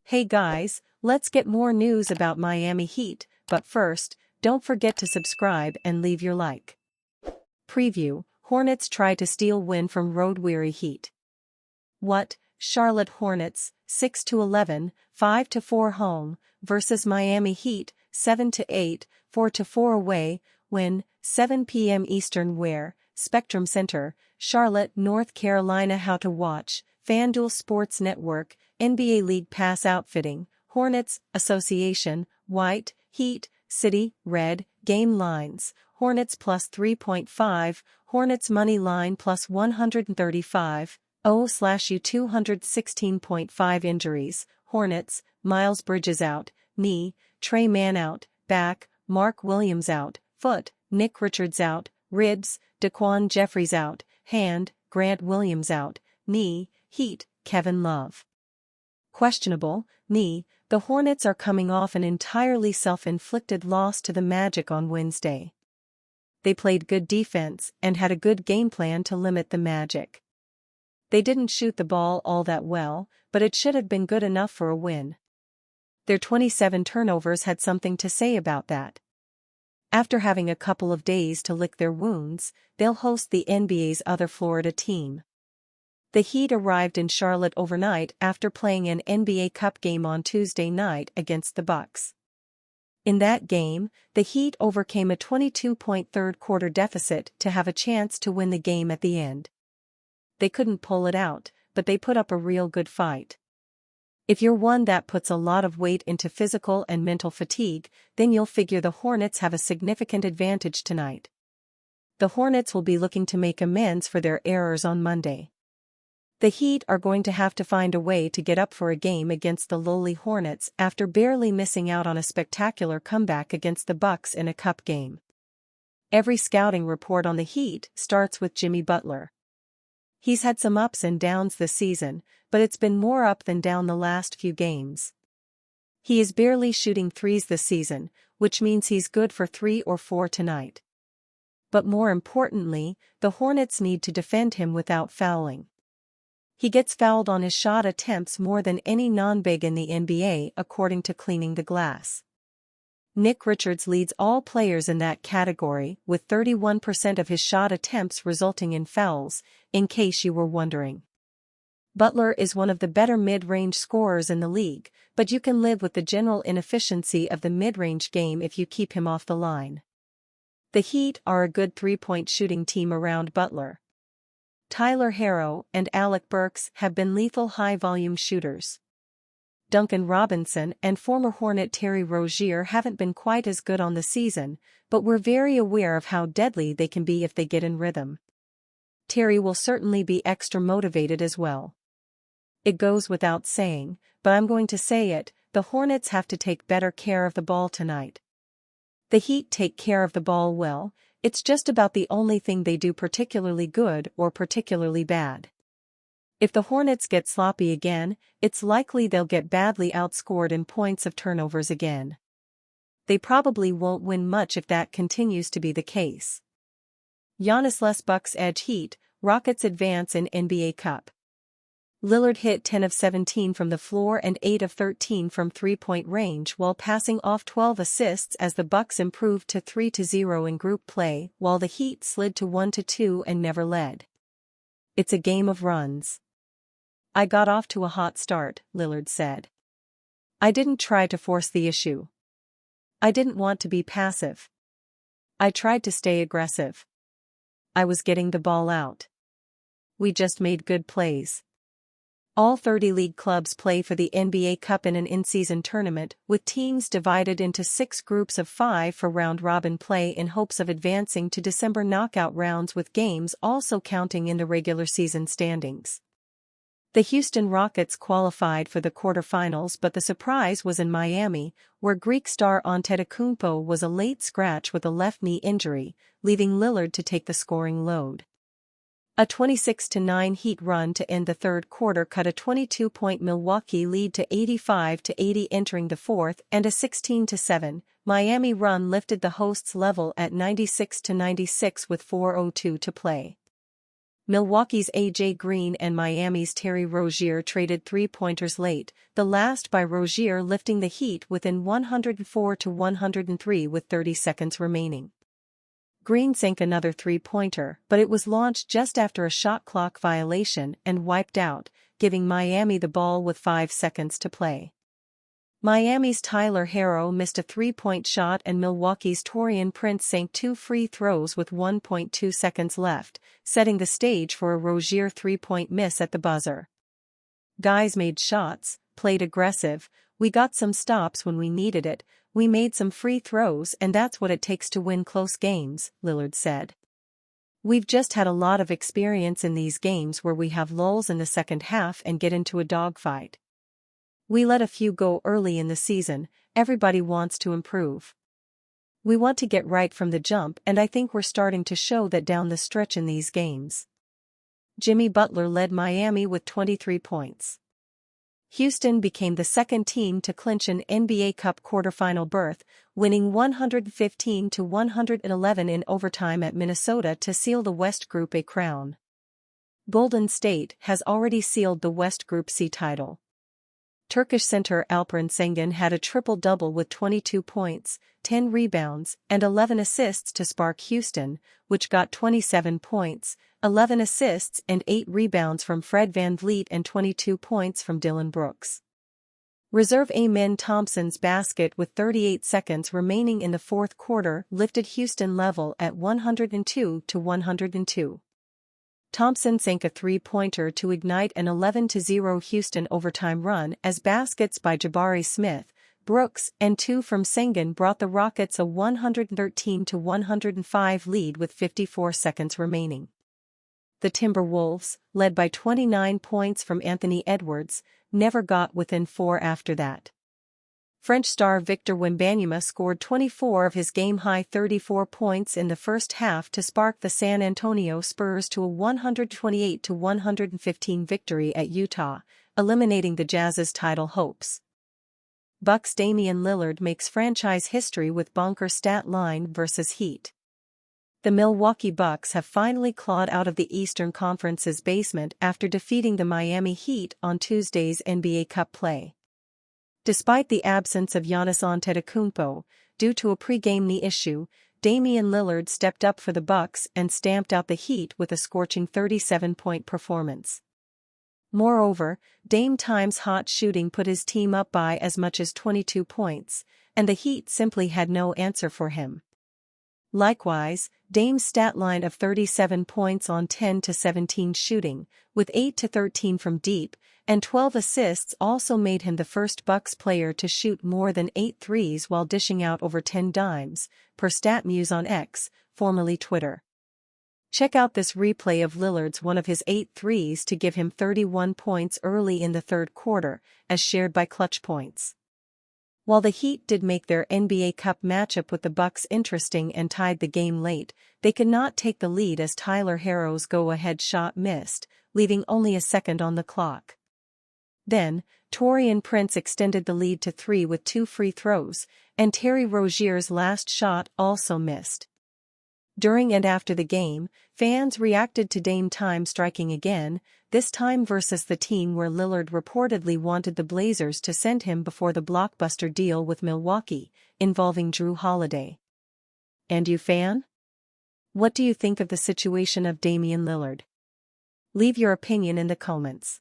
Hey guys, let's get more news about Miami Heat, but first, don't forget to subscribe and leave your like. Preview: Hornets try to steal win from road-weary Heat. What? Charlotte Hornets, 6-11, 5-4 home, versus Miami Heat, 7-8, 4-4 away, win, 7 p.m. Eastern. Where? Spectrum Center, Charlotte, North Carolina. How to watch: FanDuel Sports Network, NBA League Pass. Outfitting: Hornets, Association, White, Heat, City, Red. Game lines: Hornets plus 3.5, Hornets money line plus 135, O/U 216.5. Injuries: Hornets, Miles Bridges out, knee, Trey Mann out, back, Mark Williams out, foot, Nick Richards out, ribs, Daquan Jeffries out, hand, Grant Williams out, knee, Heat, Kevin Love questionable, knee. The Hornets are coming off an entirely self-inflicted loss to the Magic on Wednesday. They played good defense and had a good game plan to limit the Magic. They didn't shoot the ball all that well, but it should have been good enough for a win. Their 27 turnovers had something to say about that. After having a couple of days to lick their wounds, they'll host the NBA's other Florida team. The Heat arrived in Charlotte overnight after playing an NBA Cup game on Tuesday night against the Bucks. In that game, the Heat overcame a 22-point third-quarter deficit to have a chance to win the game at the end. They couldn't pull it out, but they put up a real good fight. If you're one that puts a lot of weight into physical and mental fatigue, then you'll figure the Hornets have a significant advantage tonight. The Hornets will be looking to make amends for their errors on Monday. The Heat are going to have to find a way to get up for a game against the lowly Hornets after barely missing out on a spectacular comeback against the Bucks in a cup game. Every scouting report on the Heat starts with Jimmy Butler. He's had some ups and downs this season, but it's been more up than down the last few games. He is barely shooting threes this season, which means he's good for 3 or 4 tonight. But more importantly, the Hornets need to defend him without fouling. He gets fouled on his shot attempts more than any non-big in the NBA according to Cleaning the Glass. Nick Richards leads all players in that category with 31% of his shot attempts resulting in fouls, in case you were wondering. Butler is one of the better mid-range scorers in the league, but you can live with the general inefficiency of the mid-range game if you keep him off the line. The Heat are a good three-point shooting team around Butler. Tyler Herro and Alec Burks have been lethal high-volume shooters. Duncan Robinson and former Hornet Terry Rozier haven't been quite as good on the season, but we're very aware of how deadly they can be if they get in rhythm. Terry will certainly be extra motivated as well. It goes without saying, but I'm going to say it, the Hornets have to take better care of the ball tonight. The Heat take care of the ball well. It's just about the only thing they do particularly good or particularly bad. If the Hornets get sloppy again, it's likely they'll get badly outscored in points of turnovers again. They probably won't win much if that continues to be the case. Giannis less Bucks edge Heat, Rockets advance in NBA Cup. Lillard hit 10 of 17 from the floor and 8 of 13 from three-point range while passing off 12 assists as the Bucks improved to 3-0 in group play while the Heat slid to 1-2 and never led. It's a game of runs. I got off to a hot start, Lillard said. I didn't try to force the issue. I didn't want to be passive. I tried to stay aggressive. I was getting the ball out. We just made good plays. All 30 league clubs play for the NBA Cup in an in-season tournament, with teams divided into 6 groups of 5 for round-robin play in hopes of advancing to December knockout rounds, with games also counting in the regular season standings. The Houston Rockets qualified for the quarterfinals, but the surprise was in Miami, where Greek star Antetokounmpo was a late scratch with a left knee injury, leaving Lillard to take the scoring load. A 26-9 Heat run to end the third quarter cut a 22-point Milwaukee lead to 85-80 entering the fourth, and a 16-7 Miami run lifted the hosts' level at 96-96 with 4:02 to play. Milwaukee's A.J. Green and Miami's Terry Rozier traded three-pointers late, the last by Rozier lifting the Heat within 104 to 103 with 30 seconds remaining. Green sank another three-pointer, but it was launched just after a shot clock violation and wiped out, giving Miami the ball with 5 seconds to play. Miami's Tyler Herro missed a three-point shot and Milwaukee's Taurean Prince sank 2 free throws with 1.2 seconds left, setting the stage for a Rozier three-point miss at the buzzer. Guys made shots, played aggressive, we got some stops when we needed it, we made some free throws and that's what it takes to win close games, Lillard said. We've just had a lot of experience in these games where we have lulls in the second half and get into a dogfight. We let a few go early in the season, everybody wants to improve. We want to get right from the jump and I think we're starting to show that down the stretch in these games. Jimmy Butler led Miami with 23 points. Houston became the second team to clinch an NBA Cup quarterfinal berth, winning 115-111 in overtime at Minnesota to seal the West Group A crown. Golden State has already sealed the West Group C title. Turkish center Alperen Sengun had a triple-double with 22 points, 10 rebounds, and 11 assists to spark Houston, which got 27 points, 11 assists and 8 rebounds from Fred VanVleet and 22 points from Dillon Brooks. Reserve Amen Thompson's basket with 38 seconds remaining in the fourth quarter lifted Houston level at 102-102. Thompson sank a three-pointer to ignite an 11-0 Houston overtime run as baskets by Jabari Smith, Brooks, and 2 from Sengun brought the Rockets a 113-105 lead with 54 seconds remaining. The Timberwolves, led by 29 points from Anthony Edwards, never got within 4 after that. French star Victor Wembanyama scored 24 of his game-high 34 points in the first half to spark the San Antonio Spurs to a 128-115 victory at Utah, eliminating the Jazz's title hopes. Bucks' Damian Lillard makes franchise history with bonker stat line versus Heat. The Milwaukee Bucks have finally clawed out of the Eastern Conference's basement after defeating the Miami Heat on Tuesday's NBA Cup play. Despite the absence of Giannis Antetokounmpo, due to a pre-game knee issue, Damian Lillard stepped up for the Bucks and stamped out the Heat with a scorching 37-point performance. Moreover, Dame Time's hot shooting put his team up by as much as 22 points, and the Heat simply had no answer for him. Likewise, Dame's stat line of 37 points on 10-17 shooting, with 8-13 from deep, and 12 assists also made him the first Bucks player to shoot more than 8 threes while dishing out over 10 dimes, per StatMuse on X, formerly Twitter. Check out this replay of Lillard's one of his 8 threes to give him 31 points early in the third quarter, as shared by Clutch Points. While the Heat did make their NBA Cup matchup with the Bucks interesting and tied the game late, they could not take the lead as Tyler Herro's go-ahead shot missed, leaving only a second on the clock. Then, Taurean Prince extended the lead to 3 with 2 free throws, and Terry Rozier's last shot also missed. During and after the game, fans reacted to Dame Time striking again, this time versus the team where Lillard reportedly wanted the Blazers to send him before the blockbuster deal with Milwaukee, involving Jrue Holiday. And you, fan? What do you think of the situation of Damian Lillard? Leave your opinion in the comments.